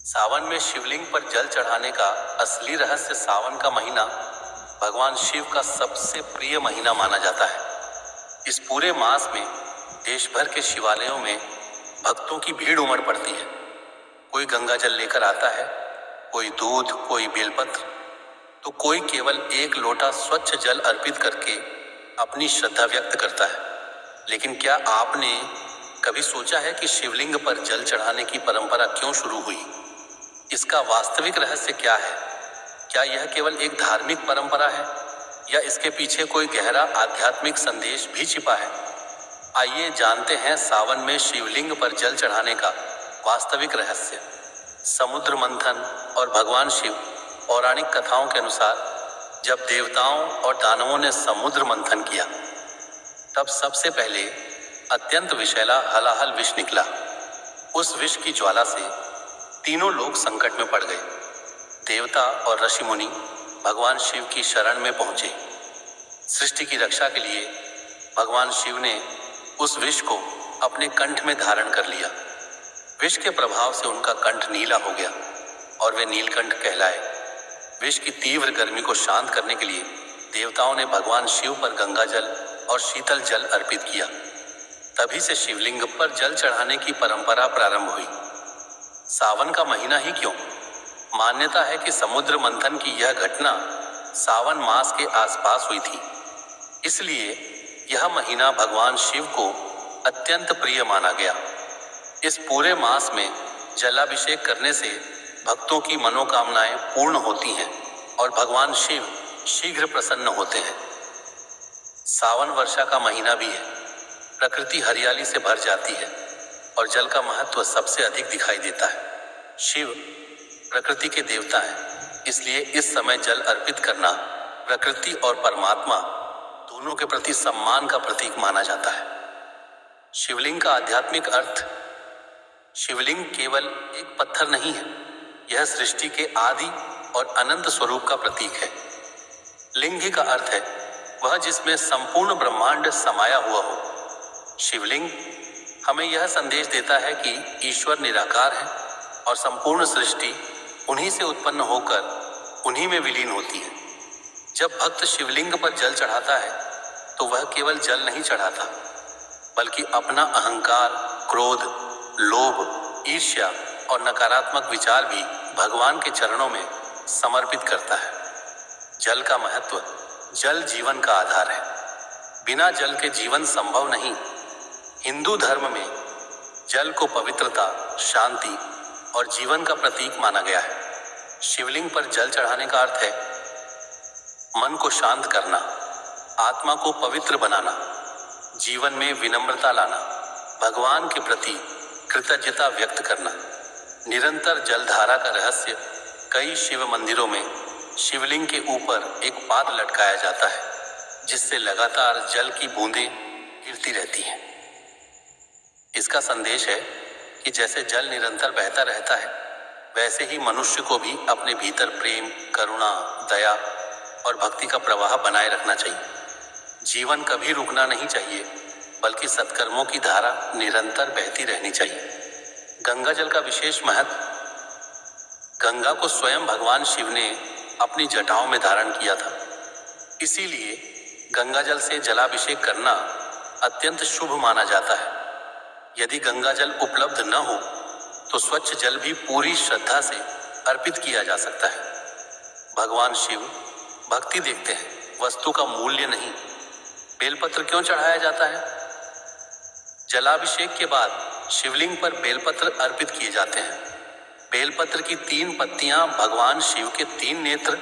सावन में शिवलिंग पर जल चढ़ाने का असली रहस्य सावन का महीना भगवान शिव का सबसे प्रिय महीना माना जाता है। इस पूरे मास में देश भर के शिवालयों में भक्तों की भीड़ उमड़ पड़ती है। कोई गंगा जल लेकर आता है, कोई दूध, कोई बेलपत्र, तो कोई केवल एक लोटा स्वच्छ जल अर्पित करके अपनी श्रद्धा व्यक्त करता है। लेकिन क्या आपने कभी सोचा है कि शिवलिंग पर जल चढ़ाने की परंपरा क्यों शुरू हुई? इसका वास्तविक रहस्य क्या है? क्या यह केवल एक धार्मिक परंपरा है या इसके पीछे कोई गहरा आध्यात्मिक संदेश भी छिपा है? आइए जानते हैं सावन में शिवलिंग पर जल चढ़ाने का वास्तविक रहस्य। समुद्र मंथन और भगवान शिव। पौराणिक कथाओं के अनुसार जब देवताओं और दानवों ने समुद्र मंथन किया तब सबसे पहले अत्यंत विषैला हलाहल विष निकला। उस विष की ज्वाला से तीनों लोग संकट में पड़ गए। देवता और ऋषि मुनि भगवान शिव की शरण में पहुंचे। सृष्टि की रक्षा के लिए भगवान शिव ने उस विष को अपने कंठ में धारण कर लिया। विष के प्रभाव से उनका कंठ नीला हो गया और वे नीलकंठ कहलाए। विष की तीव्र गर्मी को शांत करने के लिए देवताओं ने भगवान शिव पर गंगा जल और शीतल जल अर्पित किया। तभी से शिवलिंग पर जल चढ़ाने की परंपरा प्रारंभ हुई। सावन का महीना ही क्यों? मान्यता है कि समुद्र मंथन की यह घटना सावन मास के आसपास हुई थी, इसलिए यह महीना भगवान शिव को अत्यंत प्रिय माना गया। इस पूरे मास में जलाभिषेक करने से भक्तों की मनोकामनाएं पूर्ण होती हैं और भगवान शिव शीघ्र प्रसन्न होते हैं। सावन वर्षा का महीना भी है। प्रकृति हरियाली से भर जाती है और जल का महत्व सबसे अधिक दिखाई देता है। शिव प्रकृति के देवता हैं, इसलिए इस समय जल अर्पित करना प्रकृति और परमात्मा दोनों के प्रति सम्मान का प्रतीक माना जाता है। शिवलिंग का आध्यात्मिक अर्थ। शिवलिंग केवल एक पत्थर नहीं है, यह सृष्टि के आदि और अनंत स्वरूप का प्रतीक है। लिंग का अर्थ है वह जिसमें संपूर्ण ब्रह्मांड समाया हुआ हो। शिवलिंग हमें यह संदेश देता है कि ईश्वर निराकार है और संपूर्ण सृष्टि उन्हीं से उत्पन्न होकर उन्हीं में विलीन होती है। जब भक्त शिवलिंग पर जल चढ़ाता है तो वह केवल जल नहीं चढ़ाता, बल्कि अपना अहंकार, क्रोध, लोभ, ईर्ष्या और नकारात्मक विचार भी भगवान के चरणों में समर्पित करता है। जल का महत्व। जल जीवन का आधार है। बिना जल के जीवन संभव नहीं। हिंदू धर्म में जल को पवित्रता, शांति और जीवन का प्रतीक माना गया है। शिवलिंग पर जल चढ़ाने का अर्थ है मन को शांत करना, आत्मा को पवित्र बनाना, जीवन में विनम्रता लाना, भगवान के प्रति कृतज्ञता व्यक्त करना। निरंतर जलधारा का रहस्य। कई शिव मंदिरों में शिवलिंग के ऊपर एक पाद लटकाया जाता है, जिससे लगातार जल की बूंदें गिरती रहती हैं। इसका संदेश है कि जैसे जल निरंतर बहता रहता है, वैसे ही मनुष्य को भी अपने भीतर प्रेम, करुणा, दया और भक्ति का प्रवाह बनाए रखना चाहिए। जीवन कभी रुकना नहीं चाहिए, बल्कि सत्कर्मों की धारा निरंतर बहती रहनी चाहिए। गंगा जल का विशेष महत्व। गंगा को स्वयं भगवान शिव ने अपनी जटाओं में धारण किया था, इसीलिए गंगा जल से जलाभिषेक करना अत्यंत शुभ माना जाता है। यदि गंगा जल उपलब्ध न हो तो स्वच्छ जल भी पूरी श्रद्धा से अर्पित किया जा सकता है। भगवान शिव भक्ति देखते हैं, वस्तु का मूल्य नहीं। बेलपत्र क्यों चढ़ाया जाता है? जलाभिषेक के बाद शिवलिंग पर बेलपत्र अर्पित किए जाते हैं। बेलपत्र की 3 पत्तियां भगवान शिव के 3 नेत्र,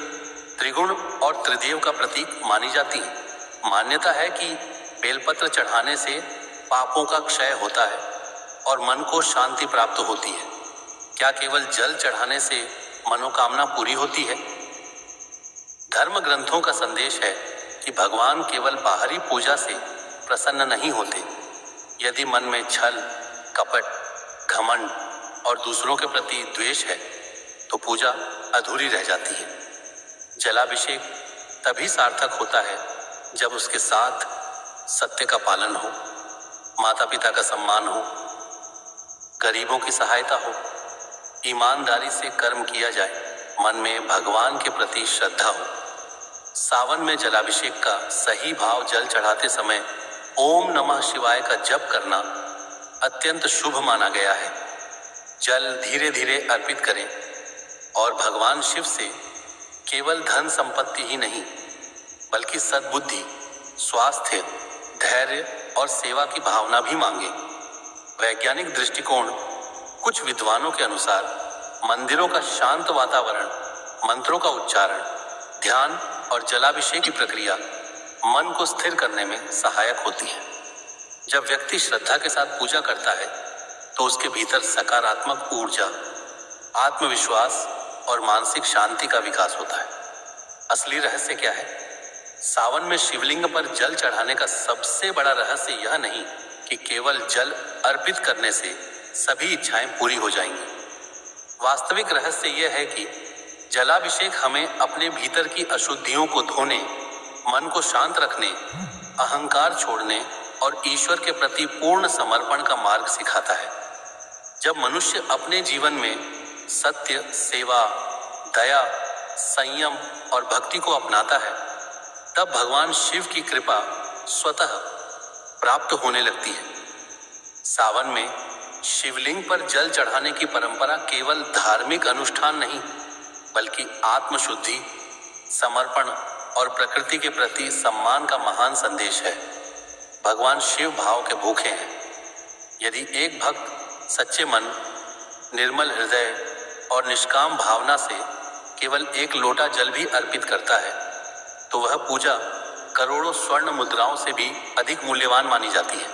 त्रिगुण और त्रिदेव का प्रतीक मानी जाती हैं। मान्यता है कि बेलपत्र चढ़ाने से पापों का क्षय होता है और मन को शांति प्राप्त होती है। क्या केवल जल चढ़ाने से मनोकामना पूरी होती है? धर्म ग्रंथों का संदेश है कि भगवान केवल बाहरी पूजा से प्रसन्न नहीं होते। यदि मन में छल, कपट, घमंड और दूसरों के प्रति द्वेष है तो पूजा अधूरी रह जाती है। जलाभिषेक तभी सार्थक होता है जब उसके साथ सत्य का पालन हो, माता पिता का सम्मान हो, गरीबों की सहायता हो, ईमानदारी से कर्म किया जाए, मन में भगवान के प्रति श्रद्धा हो। सावन में जलाभिषेक का सही भाव जल चढ़ाते समय ओम नमः शिवाय का जप करना अत्यंत शुभ माना गया है। जल धीरे धीरे अर्पित करें और भगवान शिव से केवल धन संपत्ति ही नहीं बल्कि सद्बुद्धि, स्वास्थ्य, धैर्य और सेवा की भावना भी मांगे। वैज्ञानिक दृष्टिकोण कुछ विद्वानों के अनुसार मंदिरों का शांत वातावरण, मंत्रों का उच्चारण, ध्यान और जलाभिषेक की प्रक्रिया मन को स्थिर करने में सहायक होती है। जब व्यक्ति श्रद्धा के साथ पूजा करता है तो उसके भीतर सकारात्मक ऊर्जा, आत्मविश्वास और मानसिक शांति का विकास होता है। असली रहस्य क्या है? सावन में शिवलिंग पर जल चढ़ाने का सबसे बड़ा रहस्य यह नहीं कि केवल जल अर्पित करने से सभी इच्छाएं पूरी हो जाएंगी। वास्तविक रहस्य यह है कि जलाभिषेक हमें अपने भीतर की अशुद्धियों को धोने, मन को शांत रखने, अहंकार छोड़ने और ईश्वर के प्रति पूर्ण समर्पण का मार्ग सिखाता है। जब मनुष्य अपने जीवन में सत्य, सेवा, दया, संयम और भक्ति को अपनाता है तब भगवान शिव की कृपा स्वतः प्राप्त होने लगती है। सावन में शिवलिंग पर जल चढ़ाने की परंपरा केवल धार्मिक अनुष्ठान नहीं बल्कि आत्मशुद्धि, समर्पण और प्रकृति के प्रति सम्मान का महान संदेश है। भगवान शिव भाव के भूखे हैं। यदि एक भक्त सच्चे मन, निर्मल हृदय और निष्काम भावना से केवल एक लोटा जल भी अर्पित करता है तो वह पूजा करोड़ों स्वर्ण मुद्राओं से भी अधिक मूल्यवान मानी जाती है।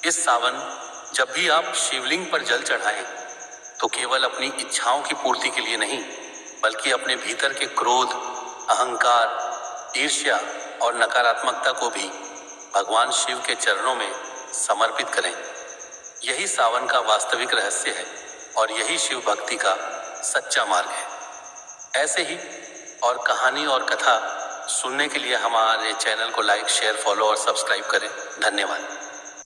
इस सावन जब भी आप शिवलिंग पर जल चढ़ाएं तो केवल अपनी इच्छाओं की पूर्ति के लिए नहीं बल्कि अपने भीतर के क्रोध, अहंकार, ईर्ष्या और नकारात्मकता को भी भगवान शिव के चरणों में समर्पित करें। यही सावन का वास्तविक रहस्य है और यही शिव भक्ति का सच्चा मार्ग है। ऐसे ही और कहानी और कथा सुनने के लिए हमारे चैनल को लाइक, शेयर, फॉलो और सब्सक्राइब करें। धन्यवाद।